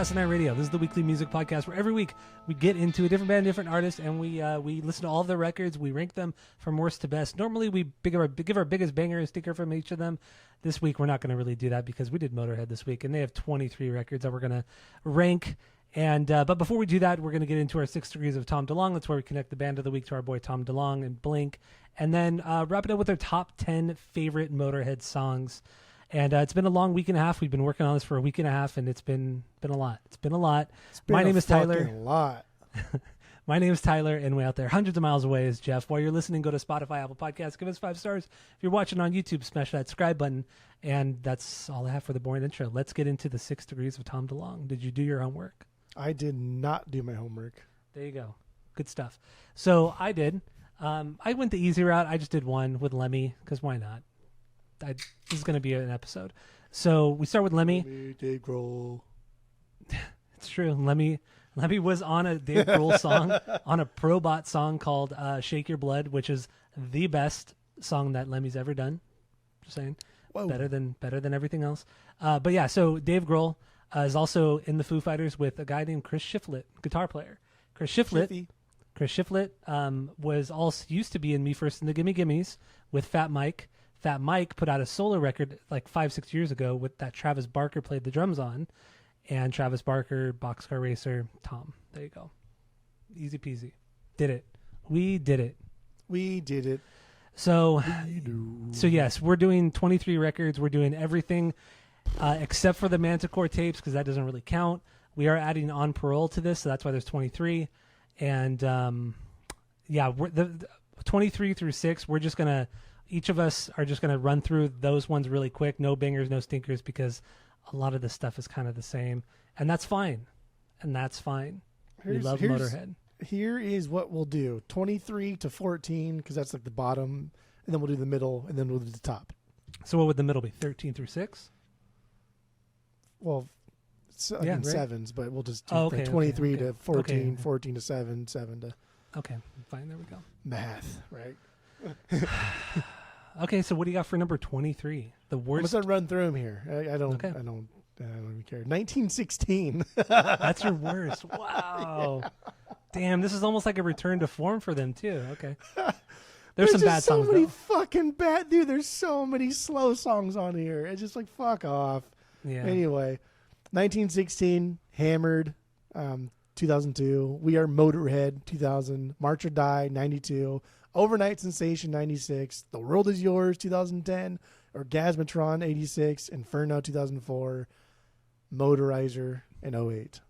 Asinine Radio. This is the weekly music podcast where every week we get into a different band, different artist, and we listen to all of their records. We rank them from worst to best. Normally, we give our biggest banger a sticker from each of them. This week, we're not going to really do that because we did Motörhead this week, and they have 23 records that we're going to rank. And but before we do that, we're going to get into our 6 degrees of Tom DeLonge. That's where we connect the band of the week to our boy Tom DeLonge and Blink, and then wrap it up with our top 10 favorite Motörhead songs. And it's been a long week and a half. We've been working on this for a week and a half, and it's been a lot. It's been a lot. My name is Tyler. A lot. My name is Tyler, and way out there, hundreds of miles away, is Jeff. While you're listening, go to Spotify, Apple Podcasts, give us 5 stars. If you're watching on YouTube, smash that subscribe button. And that's all I have for the boring intro. Let's get into the 6 degrees of Tom DeLonge. Did you do your homework? I did not do my homework. There you go. Good stuff. So I did. I went the easy route. I just did one with Lemmy, because why not? This is going to be an episode. So we start with Lemmy. Dave Grohl. It's true. Lemmy was on a Dave Grohl song, on a Probot song called Shake Your Blood, which is the best song that Lemmy's ever done. Just saying. Whoa. Better than everything else. But yeah, so Dave Grohl is also in the Foo Fighters with a guy named Chris Shiflett, guitar player. Chris Shiflett used to be in Me First and the Gimme Gimmes with Fat Mike. Fat Mike put out a solo record like 5-6 years ago with that Travis Barker played the drums on, and Travis Barker, Boxcar Racer, Tom. There you go. Easy peasy. Did it. We did it. We did it. So yes, we're doing 23 records. We're doing everything except for the Manticore tapes because that doesn't really count. We are adding On Parole to this, so that's why there's 23. And we're the 23 through 6. We're just gonna. Each of us are just going to run through those ones really quick. No bangers, no stinkers, because a lot of this stuff is kind of the same. And that's fine. We love Motörhead. Here is what we'll do. 23 to 14, because that's like the bottom. And then we'll do the middle, and then we'll do the top. So what would the middle be? 13 through 6? Well, right? sevens, but we'll just do 23 to 14, 14 to 7, 7 to... Okay, fine. There we go. Math, right? Okay, so what do you got for number 23? The worst. I'm gonna run through them here. I don't even care. 1916. That's your worst. Wow. Yeah. Damn, this is almost like a return to form for them too. Okay. There's some bad songs. So many fucking bad, dude. There's so many slow songs on here. It's just like fuck off. Yeah. Anyway, 1916, Hammered, 2002. We Are Motörhead, 2000. March or Die, 92. Overnight Sensation, 96. The World Is Yours, 2010. Orgasmatron, 86. Inferno, 2004. Motorizer, in 08.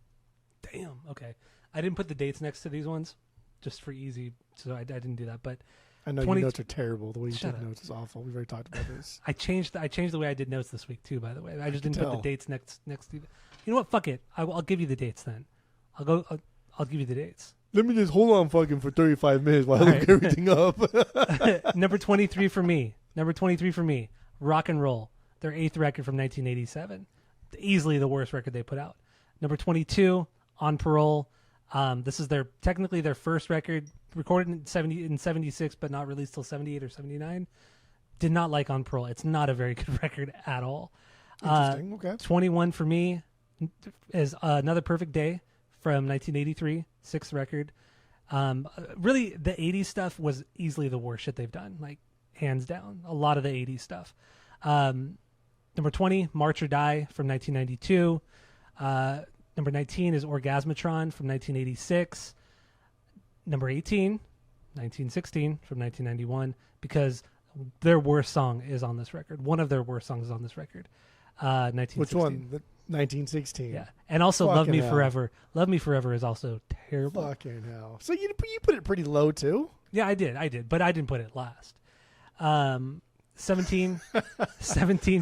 Damn. Okay. I didn't put the dates next to these ones just for easy, so I didn't do that. But I know your notes are terrible. The way you take notes is awful. We've already talked about this. I changed the way I did notes this week, too, by the way. I just didn't put the dates next to you know what? Fuck it. I'll give you the dates then. I'll give you the dates. Let me just hold on fucking for 35 minutes while I look everything up. Number 23 for me. Rock and Roll. Their 8th record from 1987. Easily the worst record they put out. Number 22, On Parole. This is technically their first record, recorded in 76, but not released till 78 or 79. Did not like On Parole. It's not a very good record at all. Interesting. Okay. 21 for me is Another Perfect Day from 1983, 6th record. Really, the 80s stuff was easily the worst shit they've done, like hands down. A lot of the 80s stuff. Number 20, March or Die from 1992. Number 19 is Orgasmatron from 1986. Number 18, 1916 from 1991, because their worst song is on this record. One of their worst songs is on this record. 1916. Which one? 1916. Yeah, and also Fucking Love Me hell. Forever. Love Me Forever is also terrible. Fucking hell. So you put it pretty low too? Yeah, I did, but I didn't put it last. 17,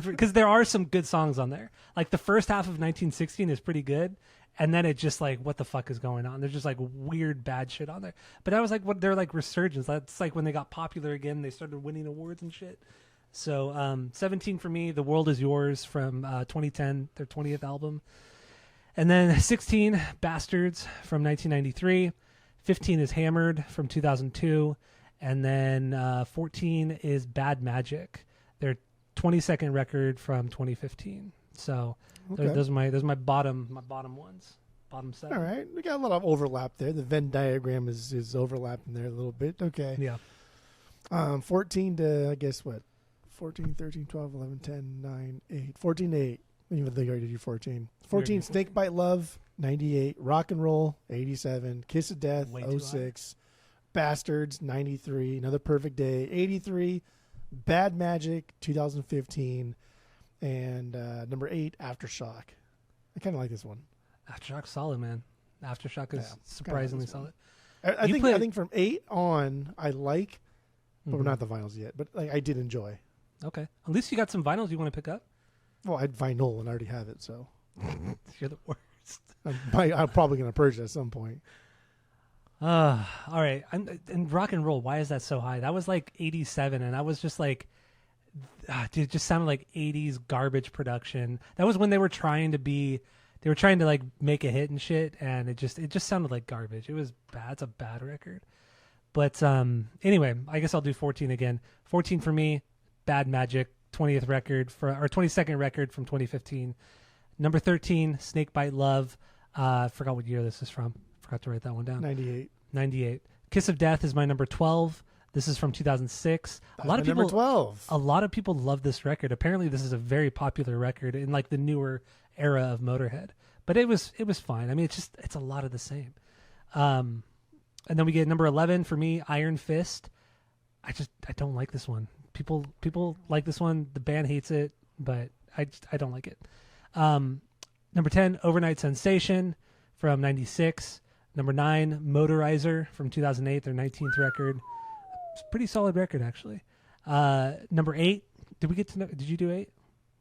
because there are some good songs on there. Like the first half of 1916 is pretty good, and then it just like, what the fuck is going on? There's just like weird bad shit on there. But that was like what they're like resurgence. That's like when they got popular again. They started winning awards and shit. So 17 for me, The World Is Yours from 2010, their 20th album. And then 16, Bastards from 1993. 15 is Hammered from 2002. And then 14 is Bad Magic, their 22nd record from 2015. So Okay. those are my bottom ones. Bottom 7. All right. We got a lot of overlap there. The Venn diagram is overlapping there a little bit. Okay. Yeah. 14 to, I guess, what? 14, 13, 12, 11, 10, 9, 8. 14 to 8. Even though you already did 14. 14, Snake Bite Love, 98. Rock and Roll, 87. Kiss of Death, Way too 06. Bastards, 93. Another Perfect Day, 83. Bad Magic, 2015. And number 8, Aftershock. I kind of like this one. Aftershock's solid, man. Aftershock is Yeah, surprisingly solid. I think from 8 on, I like, but we're not the vinyls yet. But I did enjoy. Okay. At least you got some vinyls you want to pick up. Well, I had vinyl and I already have it, so You're the worst. I'm probably going to purge it at some point. All right. And rock and roll, why is that so high? That was like 87, and I was just like, dude, it just sounded like 80s garbage production. That was when they were trying to like make a hit and shit, and it just sounded like garbage. It was bad. It's a bad record. But anyway, I guess I'll do 14 again. 14 for me, Bad Magic, 20th record or 22nd record from 2015. Number 13, Snake Bite Love. Forgot what year this is from. Forgot to write that one down. 98. Kiss of Death is my number 12. This is from 2006. A lot of people. Number 12. A lot of people love this record. Apparently, this is a very popular record in like the newer era of Motörhead. But it was fine. I mean, it's a lot of the same. And then we get number 11 for me, Iron Fist. I don't like this one. People like this one. The band hates it, but I don't like it. Number 10, Overnight Sensation from 96. Number 9, Motorizer from 2008, their 19th record. It's a pretty solid record, actually. Number 8, did you do 8?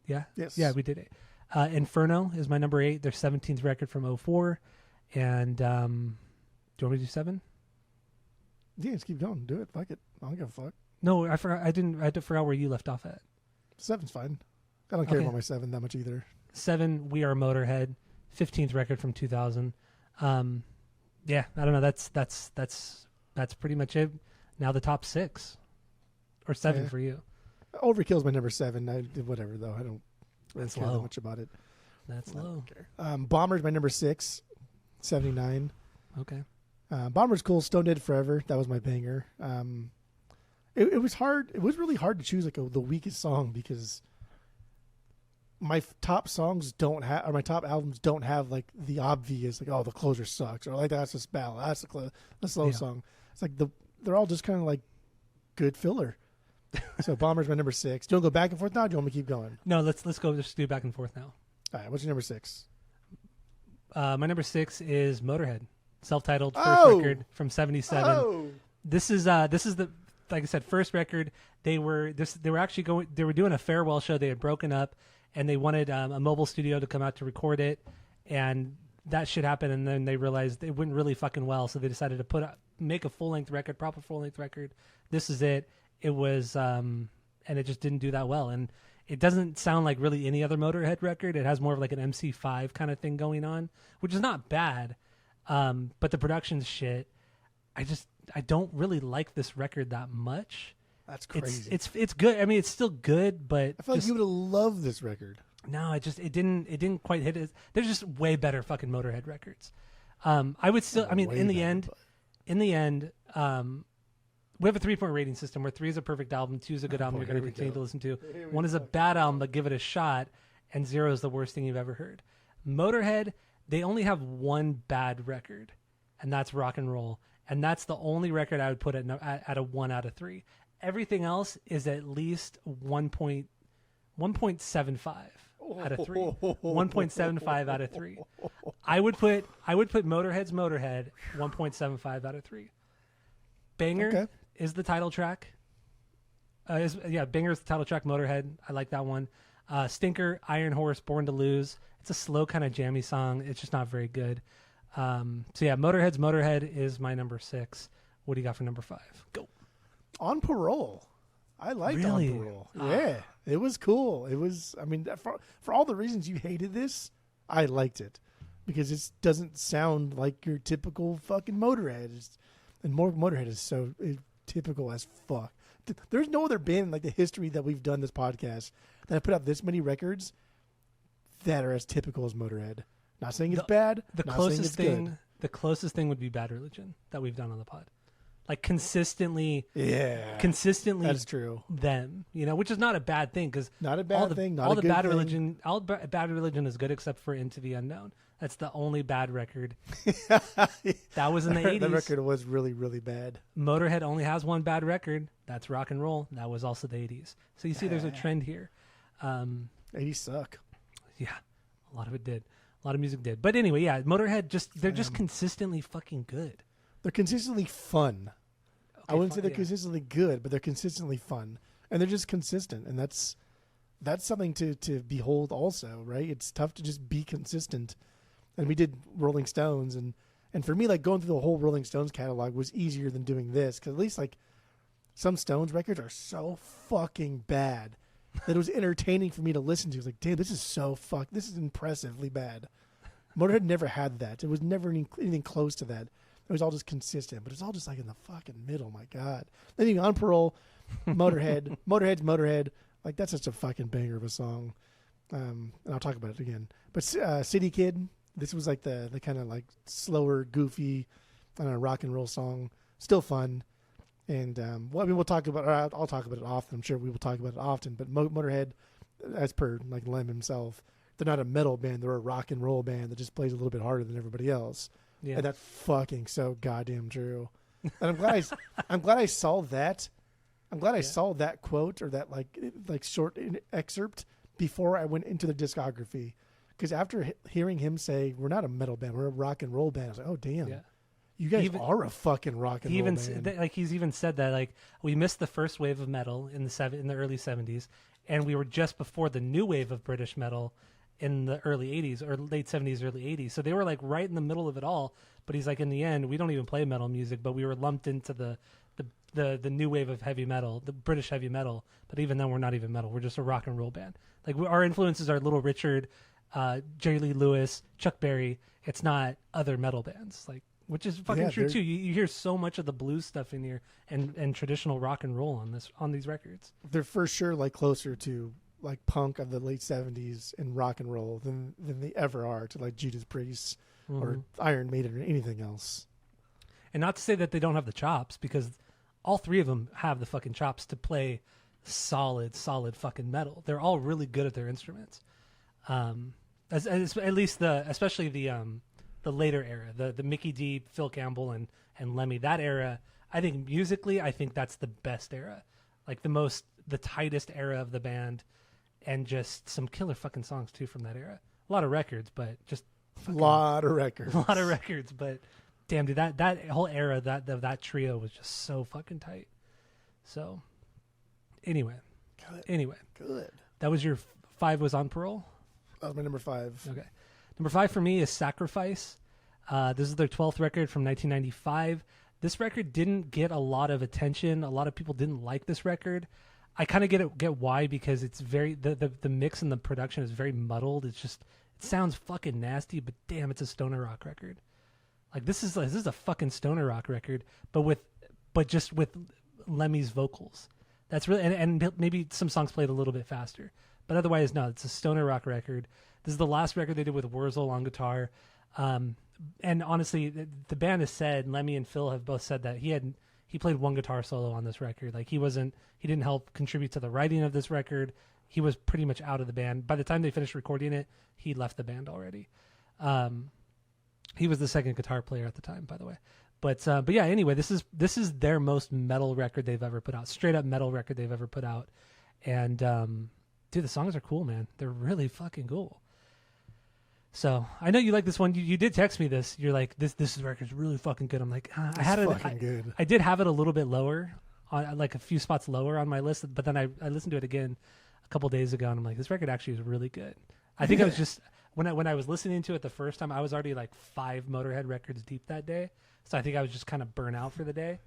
Yeah? Yes. Yeah, we did 8. Inferno is my number 8, their 17th record from 2004. And do you want me to do 7? Yeah, just keep going. Do it. Fuck it. I don't give a fuck. No, I forgot. I forgot where you left off at. 7's fine. I don't care about my 7 that much either. 7, We Are Motörhead, 15th record from 2000. Yeah, I don't know. That's pretty much it. Now the top 6 or 7 for you. Overkill's my number 7. Whatever though. I don't really care that much about it. That's low. Bomber's my number 6, 79. Okay. Bomber's cool. Stone Dead Forever. That was my banger. It was hard. It was really hard to choose like the weakest song because my top songs don't have, or my top albums don't have like the obvious, like, oh, the closer sucks, or like that's a ballad, that's the slow song. It's like they're all just kind of like good filler. So Bomber's my number 6. Do you want to go back and forth now? Or do you want me to keep going? No, let's go. Just do back and forth now. All right. What's your number 6? My number 6 is Motörhead, self-titled first record from 77. Oh. This is the, like I said, first record. They were doing a farewell show. They had broken up, and they wanted a mobile studio to come out to record it, and that shit happened. And then they realized it went really fucking well, so they decided to make a full-length record, proper full-length record. This is it. It was, and it just didn't do that well. And it doesn't sound like really any other Motörhead record. It has more of like an MC5 kind of thing going on, which is not bad. But the production's shit. I don't really like this record that much. That's crazy. It's good. I mean, it's still good, but I feel like you would have loved this record. No, it didn't quite hit it. There's just way better fucking Motörhead records. I would still. I mean, in the end, we have a 3-point rating system where 3 is a perfect album, 2 is a good album you're going to continue to listen to. 1 is a bad album, but give it a shot, and 0 is the worst thing you've ever heard. Motörhead, they only have one bad record, and that's Rock and Roll, and that's the only record I would put at a 1 out of 3. Everything else is at least 1.75 out of 3. 1.75 out of 3. I would put Motörhead's Motörhead 1.75 out of 3. Banger is the title track. Banger is the title track. Motörhead, I like that one. Stinker, Iron Horse, Born to Lose. It's a slow kind of jammy song. It's just not very good. Motörhead's Motörhead is my number 6. What do you got for number 5? Go. On Parole. I liked On Parole. Yeah, it was cool. It was. I mean, for all the reasons you hated this, I liked it because it doesn't sound like your typical fucking Motörhead. And more Motörhead is so typical as fuck. There's no other band in like the history that we've done this podcast that put out this many records that are as typical as Motörhead. Not saying it's bad. The closest thing would be Bad Religion that we've done on the pod. Like consistently, that's true. Them, which is not a bad thing because not a bad thing. Not all a the good Bad thing. Religion, all Bad Religion is good except for Into the Unknown. That's the only bad record. That was in the 80s. That record was really, really bad. Motörhead only has one bad record. That's Rock and Roll. That was also the 80s. So you see, there's a trend here. 80s suck. Yeah, a lot of it did. A lot of music did. But anyway, yeah, Motörhead they're just consistently fucking good. They're consistently fun. Okay, I wouldn't say they're consistently good, but they're consistently fun. And they're just consistent. And that's something to behold also, right? It's tough to just be consistent. And we did Rolling Stones. And for me, like going through the whole Rolling Stones catalog was easier than doing this. Because at least like some Stones records are so fucking bad that it was entertaining for me to listen to. It was like, damn, this is impressively bad. Motörhead never had that. It was never anything close to that. It was all just consistent, but it's all just like in the fucking middle. My God. Then you go On Parole, Motörhead, Motörhead's Motörhead. Like that's such a fucking banger of a song. And I'll talk about it again. But City Kid, this was like the kind of like slower, goofy, rock and roll song. Still fun. And we'll talk about. I'll talk about it often. I'm sure we will talk about it often. But Motörhead, as per like Lem himself, they're not a metal band. They're a rock and roll band that just plays a little bit harder than everybody else. Yeah. And that's fucking so goddamn true. And I'm glad I saw that. I'm glad I saw that quote or that like short excerpt before I went into the discography. Because after hearing him say, "We're not a metal band. We're a rock and roll band," I was like, "Oh damn." Yeah. You guys are a fucking rock and roll band. He's even said that like we missed the first wave of metal in the early 70s, and we were just before the new wave of British metal in the early 80s or late 70s, early 80s. So they were like right in the middle of it all. But he's like, in the end, we don't even play metal music, but we were lumped into the new wave of heavy metal, the British heavy metal. But even then, we're not even metal. We're just a rock and roll band. Like our influences are Little Richard, Jerry Lee Lewis, Chuck Berry. It's not other metal bands. Like. Which is fucking true too. You hear so much of the blues stuff in here and traditional rock and roll on these records. They're for sure like closer to like punk of the late 70s and rock and roll than they ever are to like Judas Priest or Iron Maiden or anything else. And not to say that they don't have the chops, because all three of them have the fucking chops to play solid fucking metal. They're all really good at their instruments. At least especially the later era, the Mickey D, Phil Campbell, and Lemmy, that era, I think musically, I think that's the best era. Like the tightest era of the band, and just some killer fucking songs too from that era. A lot of records, but just a lot of records, but damn, dude, that whole era, that trio was just so fucking tight. So anyway, good. That was your 5 was On Parole? That was my number 5. Okay. Number 5 for me is Sacrifice. This is their 12th record from 1995. This record didn't get a lot of attention. A lot of people didn't like this record. I kind of get why, because it's very the mix and the production is very muddled. It sounds fucking nasty, but damn, it's a stoner rock record. Like this is a fucking stoner rock record, but just with Lemmy's vocals. That's really and maybe some songs played a little bit faster, but otherwise no, it's a stoner rock record. This is the last record they did with Wurzel on guitar. And honestly, the band has said, Lemmy and Phil have both said that he played one guitar solo on this record. Like he didn't help contribute to the writing of this record. He was pretty much out of the band. By the time they finished recording it, he left the band already. He was the second guitar player at the time, by the way. But yeah, anyway, this is their most metal record they've ever put out. Straight up metal record they've ever put out. And dude, the songs are cool, man. They're really fucking cool. So I know you like this one. You did text me this. You're like, this record's really fucking good. I'm like, I had it. Good. I did have it a little bit lower, on like a few spots lower on my list. But then I listened to it again a couple days ago, and I'm like, this record actually is really good. I think I was just when I was listening to it the first time, I was already like 5 Motörhead records deep that day. So I think I was just kind of burnt out for the day.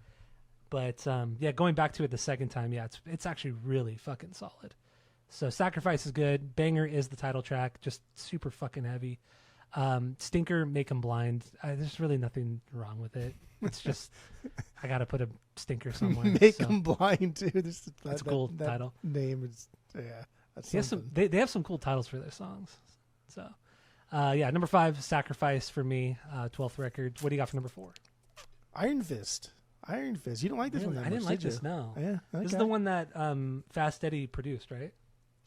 But yeah, going back to it the second time, yeah, it's actually really fucking solid. So Sacrifice is good. Banger is the title track, just super fucking heavy. Stinker, Make 'Em Blind. There's really nothing wrong with it. It's just I got to put a stinker somewhere. Make 'Em Blind too. That's a cool title. Name is That's they have some cool titles for their songs. So, yeah, number 5, Sacrifice for me, 12th record. What do you got for number 4? Iron Fist. Iron Fist. You don't like this one that much, I didn't like this, no. Yeah, okay. This is the one that Fast Eddie produced, right?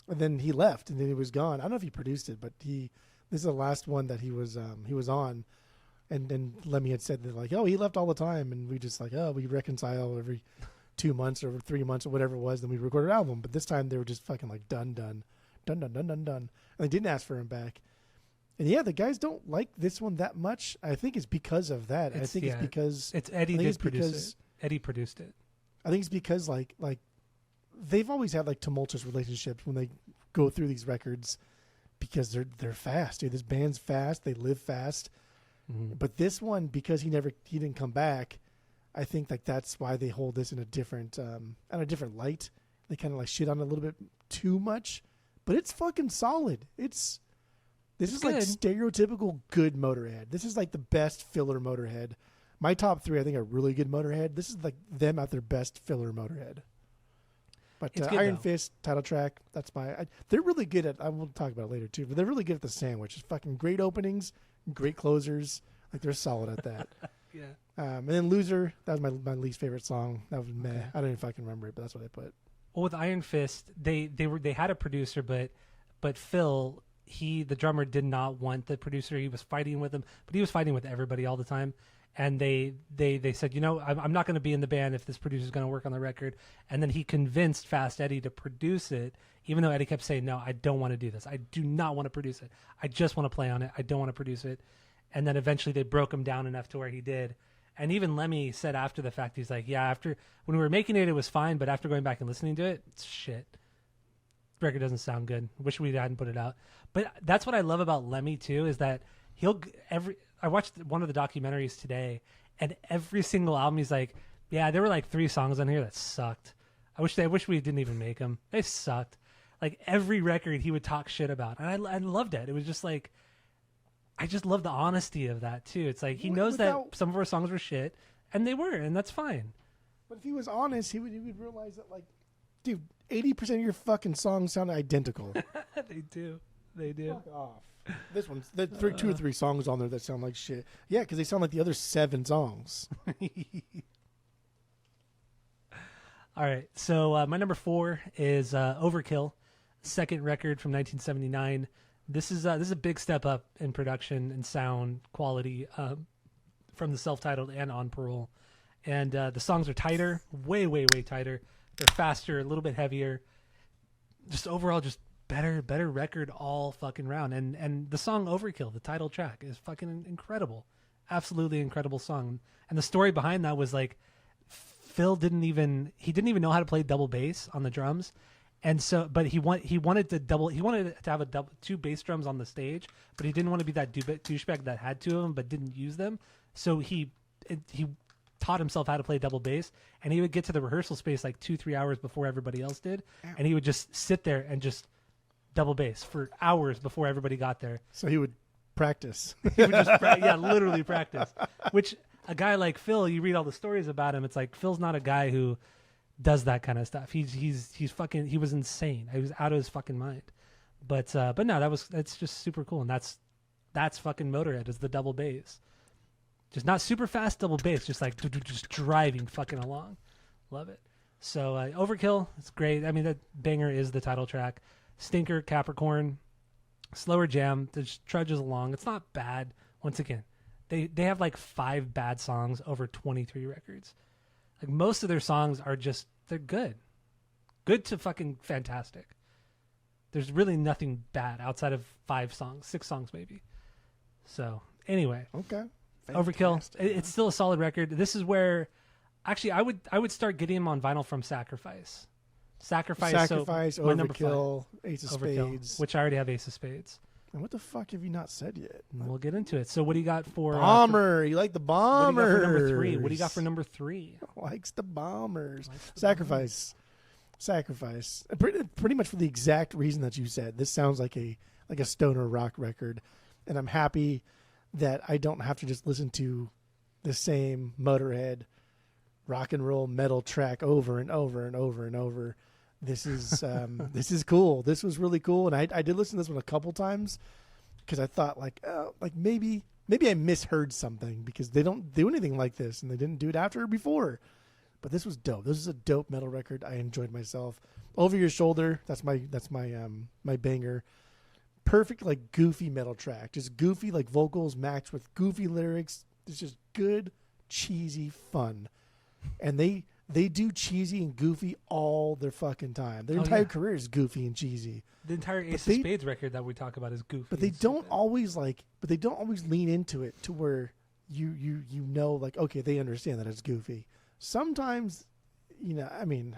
And then he left, and then he was gone. I don't know if he produced it, but this is the last one that he was on. And then Lemmy had said that, like, oh, he left all the time, and we just like, oh, we reconcile every 2 months or 3 months or whatever it was. Then we recorded an album. But this time they were just fucking like done. And they didn't ask for him back. And yeah, the guys don't like this one that much. I think it's because of that. I think it's because it's Eddie did produce it. Eddie produced it. I think it's because like they've always had like tumultuous relationships when they go through these records because they're fast. Dude, this band's fast. They live fast. Mm-hmm. But this one, because he didn't come back, I think like that's why they hold this in a different light. They kind of like shit on it a little bit too much, but it's fucking solid. This is like stereotypical good Motörhead. This is like the best filler Motörhead. My top 3, I think, are really good Motörhead. This is like them at their best filler Motörhead. But Iron Fist, title track, that's they're really good at, I will talk about it later too, but they're really good at the sandwich. It's fucking great openings, great closers. Like they're solid at that. Yeah. And then Loser, that was my least favorite song. That was meh. Okay. I don't even fucking remember it, but that's what I put. Well, with Iron Fist, they had a producer, but Phil, the drummer, did not want the producer. He was fighting with him, but he was fighting with everybody all the time. And they said, I'm not going to be in the band if this producer is going to work on the record. And then he convinced Fast Eddie to produce it, even though Eddie kept saying, no, I don't want to do this. I do not want to produce it. I just want to play on it. I don't want to produce it. And then eventually they broke him down enough to where he did. And even Lemmy said after the fact, he's like, yeah, when we were making it, it was fine. But after going back and listening to it, it's shit. The record doesn't sound good. Wish we hadn't put it out. But that's what I love about Lemmy too, is that I watched one of the documentaries today, and every single album he's like, yeah, there were like 3 songs on here that sucked. I wish we didn't even make them. They sucked. Like every record he would talk shit about. And I loved it. It was just like, I just love the honesty of that too. It's like he knows that some of our songs were shit, and they were, and that's fine. But if he was honest, he would realize that, like, dude, 80% of your fucking songs sound identical. They do. Fuck off. This one's 2 or 3 songs on there that sound like shit. Yeah, because they sound like the other 7 songs. All right, so my number 4 is Overkill, second record from 1979. This is a big step up in production and sound quality from the self-titled and On Parole. And the songs are tighter, way, way, way tighter. They're faster, a little bit heavier. Just overall, just better record all fucking round. And the song Overkill, the title track, is fucking incredible. Absolutely incredible song. And the story behind that was like Phil didn't even know how to play double bass on the drums. And so, but he wanted to have 2 bass drums on the stage, but he didn't want to be that douchebag that had 2 of them but didn't use them. So he taught himself how to play double bass, and he would get to the rehearsal space like 2-3 hours before everybody else did, and he would just sit there and just double bass for hours before everybody got there. So he would practice. He would just literally practice. Which a guy like Phil, you read all the stories about him, it's like Phil's not a guy who does that kind of stuff. He was insane. He was out of his fucking mind. But no, that's just super cool, and that's fucking Motörhead, is the double bass. Just not super fast double bass, just like just driving fucking along. Love it. So Overkill, it's great. I mean, that banger is the title track. Stinker, Capricorn, slower jam, just trudges along. It's not bad. Once again, they have like 5 bad songs over 23 records. Like most of their songs are just, they're good to fucking fantastic. There's really nothing bad outside of 5 songs, 6 songs maybe. So anyway, okay, Overkill. It's still a solid record. This is where, actually, I would start getting him on vinyl from Sacrifice. Sacrifice, so Overkill, Ace of Spades. Which I already have Ace of Spades. And what the fuck have you not said yet? We'll get into it. So what do you got for... Bomber. You like the Bombers. What do you got for number 3? What do you got for number 3? Likes the Bombers. Sacrifice. Pretty much for the exact reason that you said. This sounds like a stoner rock record. And I'm happy that I don't have to just listen to the same Motörhead rock and roll metal track over and over and over and over. This is this is cool. This was really cool, and I did listen to this one a couple times. because I thought like maybe I misheard something because they don't do anything like this and they didn't do it after or before. But this was dope. This is a dope metal record. I enjoyed myself. Over Your Shoulder. That's my my banger. Perfect like goofy metal track. Just goofy like vocals matched with goofy lyrics. It's just good, cheesy fun. And they do cheesy and goofy all their fucking time. Their entire career is goofy and cheesy. The entire Ace of Spades record that we talk about is goofy. But they don't always lean into it to where you know like, okay, they understand that it's goofy. Sometimes, I mean,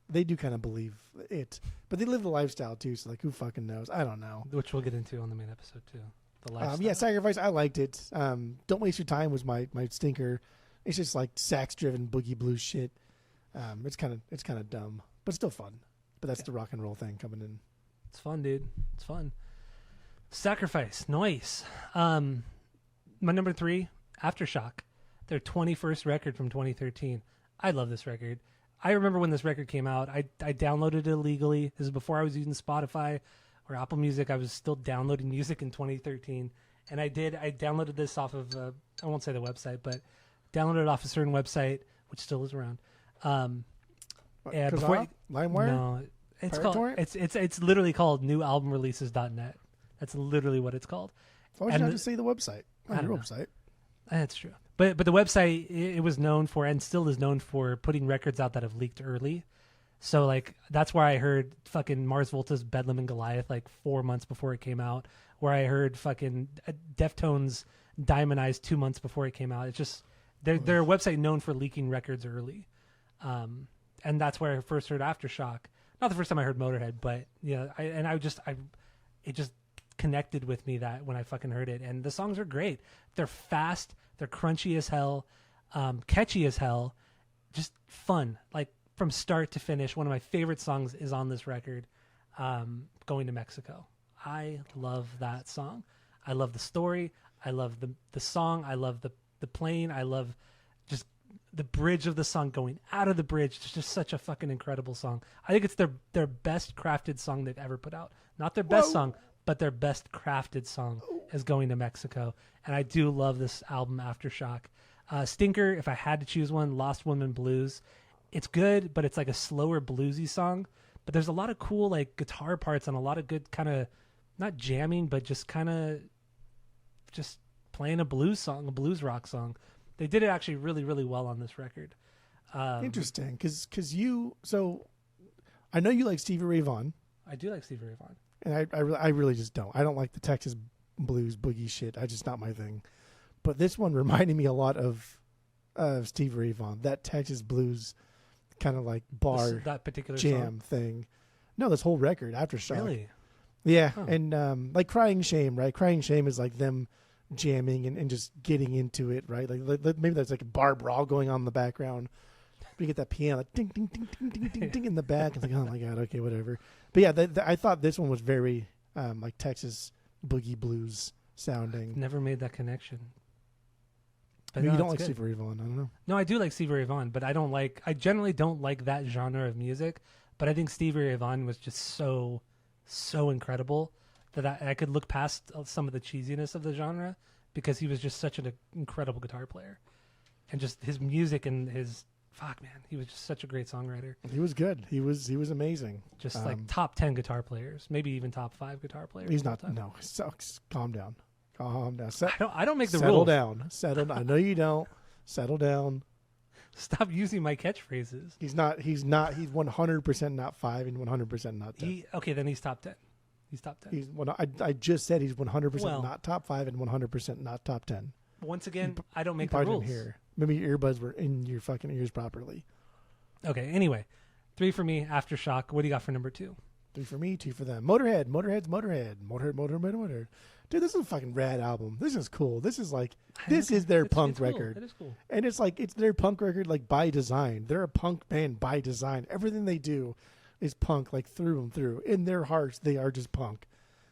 they do kind of believe it, but they live the lifestyle too. So like, who fucking knows? I don't know. Which we'll get into on the main episode too. The lifestyle. Sacrifice. I liked it. Don't Waste Your Time was my stinker. It's just like sax driven boogie blues shit. It's kind of dumb, but still fun. But that's the rock and roll thing coming in. It's fun, dude. It's fun. Sacrifice. Nice. My number 3, Aftershock. Their 21st record from 2013. I love this record. I remember when this record came out. I downloaded it illegally. This is before I was using Spotify or Apple Music. I was still downloading music in 2013. And I downloaded this off of, I won't say the website, but downloaded it off a certain website, which still is around. LimeWire? No. It's literally called newalbumreleases.net. That's literally what it's called. Why would you have to say the website? Not your website. That's true. But the website, it was known for, and still is known for, putting records out that have leaked early. So like that's where I heard fucking Mars Volta's Bedlam and Goliath like 4 months before it came out. Where I heard fucking Deftones Diamond Eyes 2 months before it came out. It's just they're a website known for leaking records early, and that's where I first heard Aftershock. Not the first time I heard Motörhead, but it just connected with me that when I fucking heard it. And the songs are great. They're fast. They're crunchy as hell, catchy as hell, just fun. Like from start to finish. One of my favorite songs is on this record, Going to Mexico. I love that song. I love the story. I love the song. I love the playing. I love just the bridge of the song going out of the bridge. It's just such a fucking incredible song. I think it's their best crafted song they've ever put out. Not their best song, but their best crafted song is Going to Mexico. And I do love this album, Aftershock. Stinker, if I had to choose one, Lost Woman Blues. It's good, but it's like a slower bluesy song. But there's a lot of cool like guitar parts and a lot of good kind of, not jamming, but just kind of just playing a blues song, a blues rock song. They did it actually really, really well on this record. Interesting, because so I know you like Stevie Ray Vaughan. I do like Stevie Ray Vaughan. And I really just don't. I don't like the Texas blues boogie shit. I just not my thing. But this one reminded me a lot of Stevie Ray Vaughan. That Texas blues kind of like bar that particular jam song? thing. No, this whole record, Aftershock. Really? Yeah, and like Crying Shame, right? Crying Shame is like them jamming and just getting into it, right? Like maybe there's like a bar brawl going on in the background. You get that piano like ding ding ding ding ding ding ding in the back. It's like, oh my god, okay, whatever. But yeah, I thought this one was very like Texas boogie blues sounding. Never made that connection. But Maybe you don't like Stevie Ray Vaughan. I don't know. No, I do like Stevie Ray Vaughan, but I generally don't like that genre of music. But I think Stevie Ray Vaughan was just so incredible that I could look past some of the cheesiness of the genre because he was just such an incredible guitar player, and just his music and his. Fuck, man, he was just such a great songwriter. He was good. He was amazing. Just like top 10 guitar players, maybe even top 5 guitar players. He's not. No, sucks. Calm down. Calm down. I don't make the rules. Settle down. I know you don't. Settle down. Stop using my catchphrases. He's not. He's 100% not 5 and 100% not 10. Okay, then he's top 10. He's top 10. I just said he's 100% not top 5 and 100% not top 10. Once again, I don't make the rules. Here. Maybe your earbuds were in your fucking ears properly. Okay, anyway. 3 for me, Aftershock. What do you got for number 2? 3 for me, 2 for them. Motorhead. Motorhead. Dude, this is a fucking rad album. This is cool. This is like, this is their punk record. Cool. It is cool. And it's like, it's their punk record like by design. They're a punk band by design. Everything they do is punk like through and through. In their hearts, they are just punk.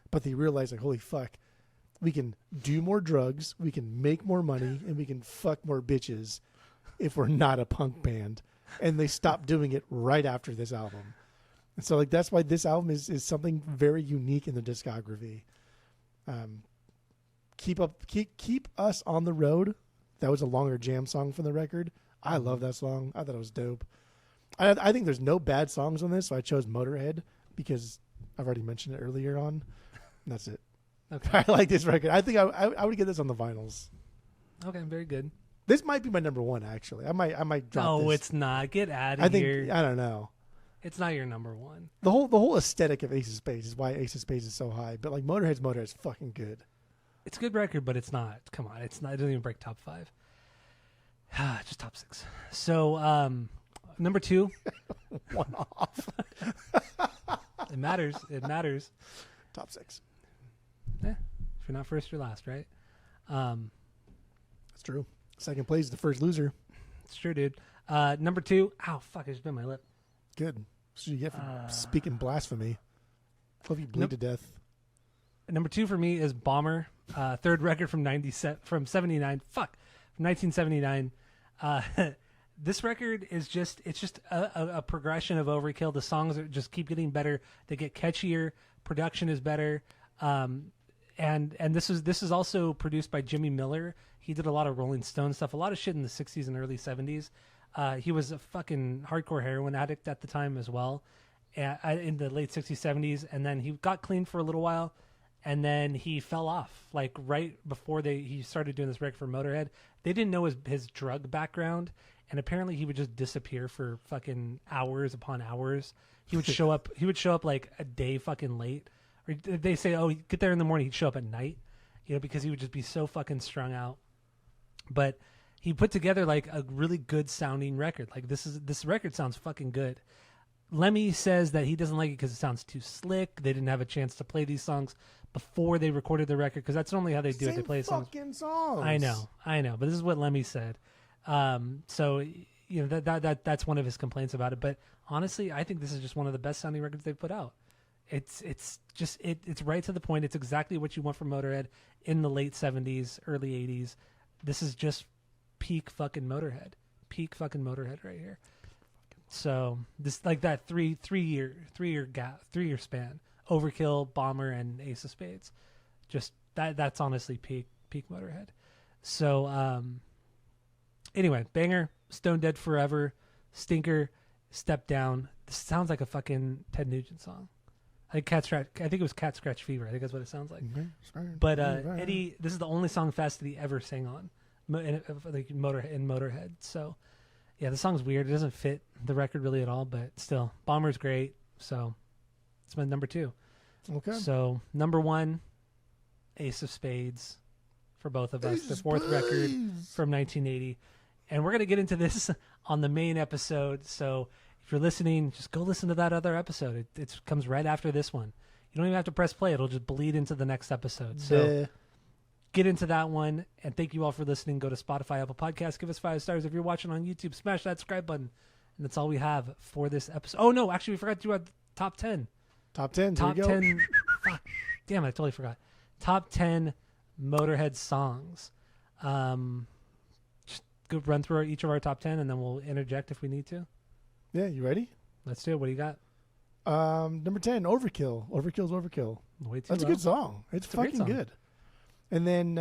But they realize like, holy fuck. We can do more drugs, we can make more money, and we can fuck more bitches if we're not a punk band. And they stopped doing it right after this album. And so like that's why this album is something very unique in the discography. Keep Us on the Road. That was a longer jam song from the record. I love that song. I thought it was dope. I think there's no bad songs on this, so I chose Motörhead because I've already mentioned it earlier on. And that's it. Okay. I like this record. I think I would get this on the vinyls. Okay, very good. This might be my number one, actually. I might drop this. No, it's not. Get out of here. I don't know. It's not your number one. The whole aesthetic of Ace of Spades is why Ace of Spades is so high. But like Motörhead's fucking good. It's a good record, but it's not. Come on, it's not. It doesn't even break top 5. Just top 6. So number 2, one off. It matters. It matters. Top 6. Yeah, if you're not first, you're last, right? That's true. Second place is the first loser. It's true, dude. Number 2. Ow, fuck! I just bit my lip. Good. That's what you get for speaking blasphemy. Hope you bleed to death. Number 2 for me is Bomber. Third record from 79. Fuck, from 1979. This record is just a progression of Overkill. The songs just keep getting better. They get catchier. Production is better. And this is also produced by Jimmy Miller. He did a lot of Rolling Stone stuff, a lot of shit in the 60s and early 70s. He was a fucking hardcore heroin addict at the time as well, in the late 60s, 70s. And then he got clean for a little while, and then he fell off. Like right before he started doing this record for Motörhead, they didn't know his drug background, and apparently he would just disappear for fucking hours upon hours. He would show up. He would show up like a day fucking late. Or they say, oh, get there in the morning. He'd show up at night, because he would just be so fucking strung out. But he put together like a really good sounding record. Like this record sounds fucking good. Lemmy says that he doesn't like it because it sounds too slick. They didn't have a chance to play these songs before they recorded the record, because that's normally how they do it. They play fucking songs. I know, but this is what Lemmy said. So that's one of his complaints about it. But honestly, I think this is just one of the best sounding records they've put out. It's right to the point. It's exactly what you want from Motörhead in the late 70s, early 80s. This is just peak fucking Motörhead right here. So this like that three year gap, 3 year span. Overkill, Bomber, and Ace of Spades. Just that's honestly peak Motörhead. So anyway, banger, Stone Dead Forever, Stinker, Step Down. This sounds like a fucking Ted Nugent song. I think it was Cat Scratch Fever. I think that's what it sounds like. But Eddie, this is the only song Fast that he ever sang on, in Motörhead. So yeah, the song's weird. It doesn't fit the record really at all, but still, Bomber's great. So it's my number 2. Okay. So number 1, Ace of Spades for both of us. The fourth record from 1980. And we're going to get into this on the main episode. So if you're listening, just go listen to that other episode. It comes right after this one. You don't even have to press play. It'll just bleed into the next episode. So get into that one. And thank you all for listening. Go to Spotify, Apple Podcasts. Give us 5 stars. If you're watching on YouTube, smash that subscribe button. And that's all we have for this episode. Oh, no. Actually, we forgot to do our top 10. Top 10. Top 10. Fuck. Damn, I totally forgot. Top 10 Motörhead songs. Just go run through each of our top 10, and then we'll interject if we need to. Yeah, you ready? Let's do it. What do you got? Number 10, Overkill. Overkill's Overkill. That's a good song. It's fucking good. And then,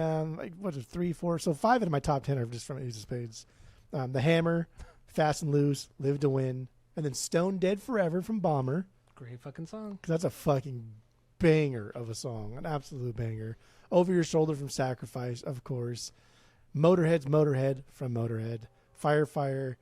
what is it, 3, 4? So 5 out of my top 10 are just from Ace of Spades. The Hammer, Fast and Loose, Live to Win, and then Stone Dead Forever from Bomber. Great fucking song. Because that's a fucking banger of a song. An absolute banger. Over Your Shoulder from Sacrifice, of course. Motörhead's Motörhead from Motörhead. Fire, Fire.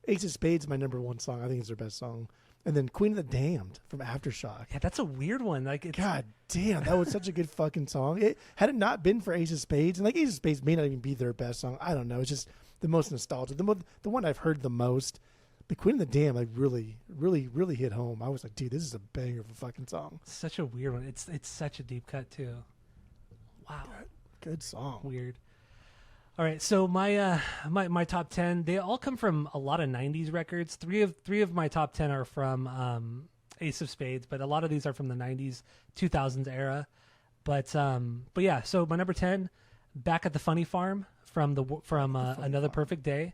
Ace of Spades, my number 1 song. I think it's their best song. And then Queen of the Damned from Aftershock. Yeah, that's a weird one. God damn, that was such a good fucking song. Had it not been for Ace of Spades, and Ace of Spades may not even be their best song. I don't know. It's just the most nostalgic. The one I've heard the most. But Queen of the Damned, really, really, really hit home. I was like, dude, this is a banger of a fucking song. Such a weird one. It's such a deep cut too. Wow. Good song. Weird. All right, so my my top 10, they all come from a lot of 90s records. Three of my top 10 are from Ace of Spades, but a lot of these are from the 90s, 2000s era. But yeah, so my number 10, Back at the Funny Farm from Another Perfect Day.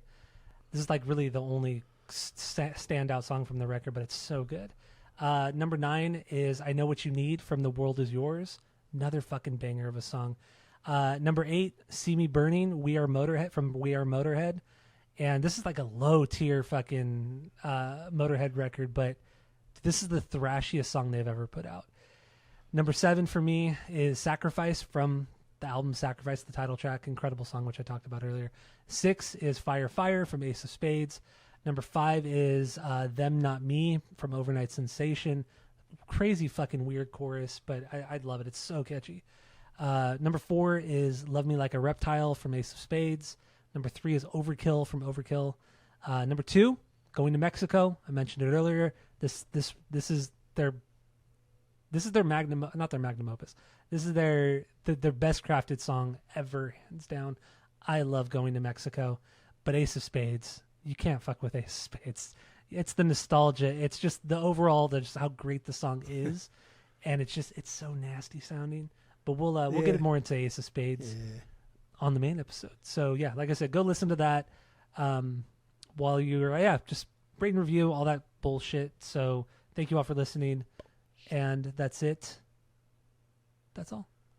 This is like really the only standout song from the record, but it's so good. Number 9 is I Know What You Need from The World Is Yours. Another fucking banger of a song. Number 8, See Me Burning, We Are Motorhead from We Are Motorhead. And this is like a low tier fucking Motörhead record, but this is the thrashiest song they've ever put out. Number 7 for me is Sacrifice from the album Sacrifice, the title track, incredible song, which I talked about earlier. 6 is Fire Fire from Ace of Spades. Number 5 is Them Not Me from Overnight Sensation. Crazy fucking weird chorus, but I love it. It's so catchy. Number 4 is Love Me Like a Reptile from Ace of Spades. Number 3 is Overkill from Overkill. Number 2, Going to Mexico. I mentioned it earlier. This is their magnum, not their magnum opus. This is their best crafted song ever, hands down. I love Going to Mexico, but Ace of Spades, you can't fuck with Ace of Spades. It's the nostalgia. It's just the overall, just how great the song is, and it's so nasty sounding. But we'll get more into Ace of Spades on the main episode. So yeah, like I said, go listen to that while you're just rate and review, all that bullshit. So thank you all for listening, and that's it. That's all.